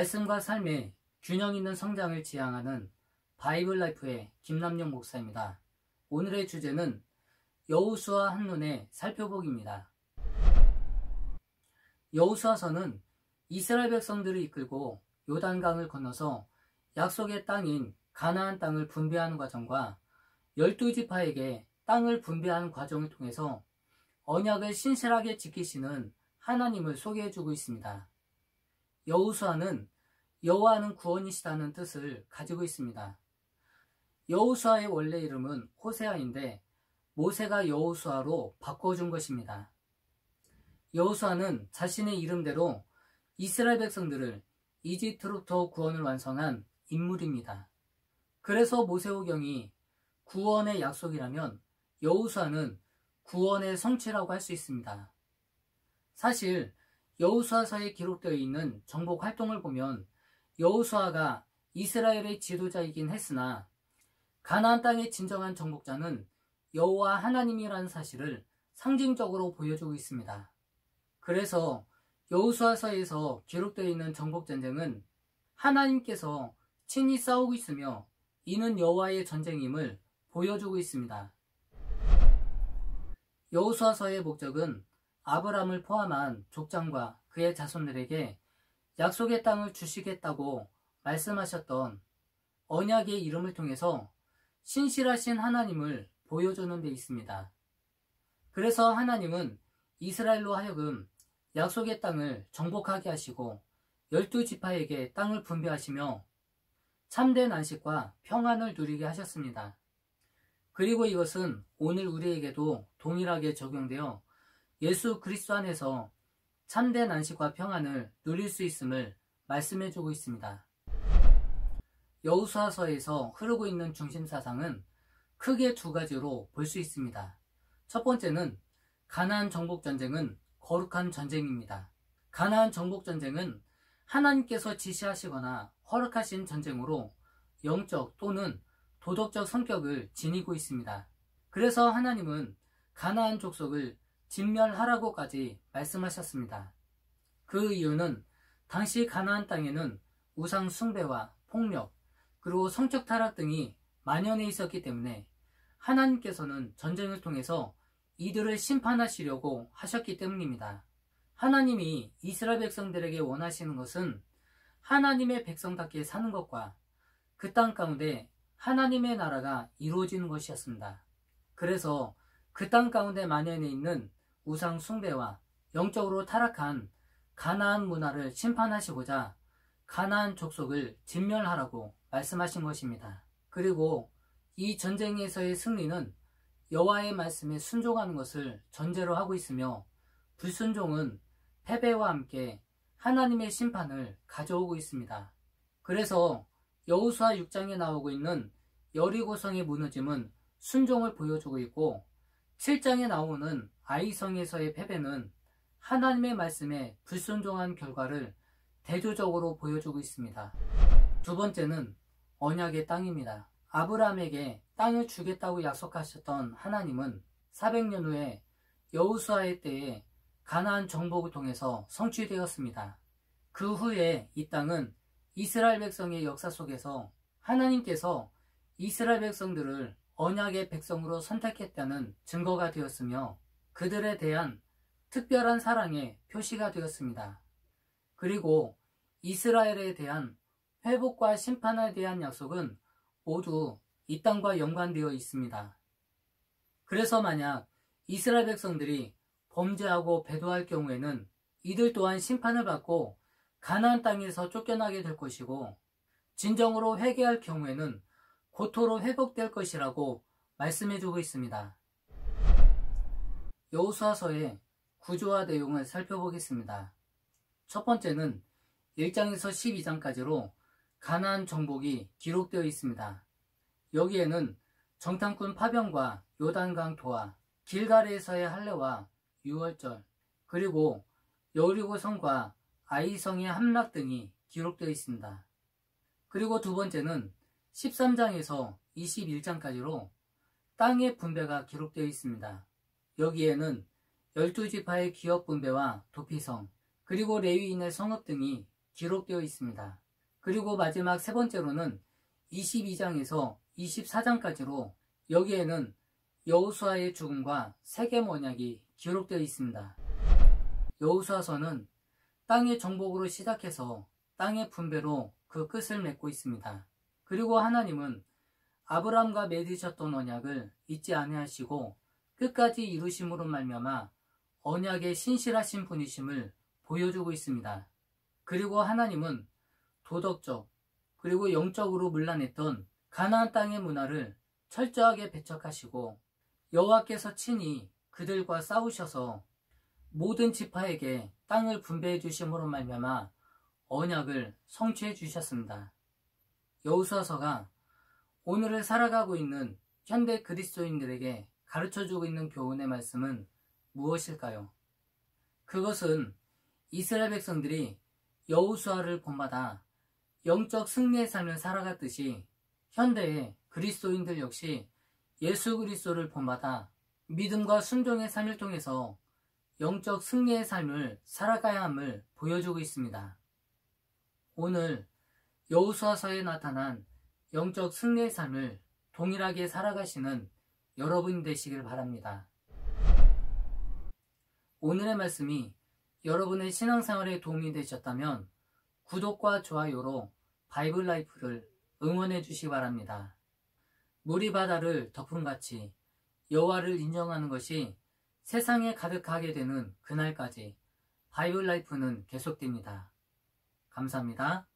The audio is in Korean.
말씀과 삶의 균형 있는 성장을 지향하는 바이블 라이프의 김남영 목사입니다. 오늘의 주제는 여호수아 한눈에 살펴보기입니다. 여호수아서는 이스라엘 백성들을 이끌고 요단강을 건너서 약속의 땅인 가나안 땅을 분배하는 과정과 12지파에게 땅을 분배하는 과정을 통해서 언약을 신실하게 지키시는 하나님을 소개해주고 있습니다. 여호수아는 여호와는 구원이시다는 뜻을 가지고 있습니다. 여호수아의 원래 이름은 호세아인데 모세가 여호수아로 바꿔준 것입니다. 여호수아는 자신의 이름대로 이스라엘 백성들을 이집트로부터 구원을 완성한 인물입니다. 그래서 모세오경이 구원의 약속이라면 여호수아는 구원의 성취라고 할 수 있습니다. 사실 여호수아서에 기록되어 있는 정복 활동을 보면 여호수아가 이스라엘의 지도자이긴 했으나 가나안 땅의 진정한 정복자는 여호와 하나님이라는 사실을 상징적으로 보여주고 있습니다. 그래서 여호수아서에서 기록되어 있는 정복전쟁은 하나님께서 친히 싸우고 있으며 이는 여호와의 전쟁임을 보여주고 있습니다. 여호수아서의 목적은 아브람을 포함한 족장과 그의 자손들에게 약속의 땅을 주시겠다고 말씀하셨던 언약의 이름을 통해서 신실하신 하나님을 보여주는 데 있습니다. 그래서 하나님은 이스라엘로 하여금 약속의 땅을 정복하게 하시고 12지파에게 땅을 분배하시며 참된 안식과 평안을 누리게 하셨습니다. 그리고 이것은 오늘 우리에게도 동일하게 적용되어 예수 그리스도 안에서 참된 안식과 평안을 누릴 수 있음을 말씀해주고 있습니다. 여호수아서에서 흐르고 있는 중심사상은 크게 두 가지로 볼 수 있습니다. 첫 번째는 가나안 정복전쟁은 거룩한 전쟁입니다. 가나안 정복전쟁은 하나님께서 지시하시거나 허락하신 전쟁으로 영적 또는 도덕적 성격을 지니고 있습니다. 그래서 하나님은 가나안 족속을 진멸하라고까지 말씀하셨습니다. 그 이유는 당시 가나안 땅에는 우상 숭배와 폭력 그리고 성적 타락 등이 만연해 있었기 때문에 하나님께서는 전쟁을 통해서 이들을 심판하시려고 하셨기 때문입니다. 하나님이 이스라엘 백성들에게 원하시는 것은 하나님의 백성답게 사는 것과 그 땅 가운데 하나님의 나라가 이루어지는 것이었습니다. 그래서 그 땅 가운데 만연해 있는 우상 숭배와 영적으로 타락한 가나안 문화를 심판하시고자 가나안 족속을 진멸하라고 말씀하신 것입니다. 그리고 이 전쟁에서의 승리는 여호와의 말씀에 순종하는 것을 전제로 하고 있으며 불순종은 패배와 함께 하나님의 심판을 가져오고 있습니다. 그래서 여호수아 6장에 나오고 있는 여리고성의 무너짐은 순종을 보여주고 있고 7장에 나오는 아이성에서의 패배는 하나님의 말씀에 불순종한 결과를 대조적으로 보여주고 있습니다. 두 번째는 언약의 땅입니다. 아브라함에게 땅을 주겠다고 약속하셨던 하나님은 400년 후에 여호수아의 때에 가나안 정복을 통해서 성취되었습니다. 그 후에 이 땅은 이스라엘 백성의 역사 속에서 하나님께서 이스라엘 백성들을 언약의 백성으로 선택했다는 증거가 되었으며 그들에 대한 특별한 사랑의 표시가 되었습니다. 그리고 이스라엘에 대한 회복과 심판에 대한 약속은 모두 이 땅과 연관되어 있습니다. 그래서 만약 이스라엘 백성들이 범죄하고 배도할 경우에는 이들 또한 심판을 받고 가나안 땅에서 쫓겨나게 될 것이고 진정으로 회개할 경우에는 고토로 회복될 것이라고 말씀해주고 있습니다. 여호수아서의 구조와 내용을 살펴보겠습니다. 첫 번째는 1장에서 12장까지로 가나안 정복이 기록되어 있습니다. 여기에는 정탐꾼 파병과 요단강 도하, 길갈에서의 할례와 유월절, 그리고 여리고성과 아이성의 함락 등이 기록되어 있습니다. 그리고 두 번째는 13장에서 21장까지로 땅의 분배가 기록되어 있습니다. 여기에는 12지파의 기업 분배와 도피성, 그리고 레위인의 성읍 등이 기록되어 있습니다. 그리고 마지막 세 번째로는 22장에서 24장까지로 여기에는 여호수아의 죽음과 세겜 언약이 기록되어 있습니다. 여호수아서는 땅의 정복으로 시작해서 땅의 분배로 그 끝을 맺고 있습니다. 그리고 하나님은 아브라함과 맺으셨던 언약을 잊지 아니하시고 끝까지 이루심으로 말미암아 언약의 신실하신 분이심을 보여주고 있습니다. 그리고 하나님은 도덕적 그리고 영적으로 문란했던 가나안 땅의 문화를 철저하게 배척하시고 여호와께서 친히 그들과 싸우셔서 모든 지파에게 땅을 분배해 주심으로 말미암아 언약을 성취해 주셨습니다. 여호수아서가 오늘을 살아가고 있는 현대 그리스도인들에게 가르쳐주고 있는 교훈의 말씀은 무엇일까요? 그것은 이스라엘 백성들이 여호수아를 본받아 영적 승리의 삶을 살아갔듯이 현대의 그리스도인들 역시 예수 그리스도를 본받아 믿음과 순종의 삶을 통해서 영적 승리의 삶을 살아가야 함을 보여주고 있습니다. 오늘 여호수아서에 나타난 영적 승리의 삶을 동일하게 살아가시는 여러분이 되시길 바랍니다. 오늘의 말씀이 여러분의 신앙생활에 도움이 되셨다면 구독과 좋아요로 바이블 라이프를 응원해 주시기 바랍니다. 물이 바다를 덮음같이 여호와를 인정하는 것이 세상에 가득하게 되는 그날까지 바이블 라이프는 계속됩니다. 감사합니다.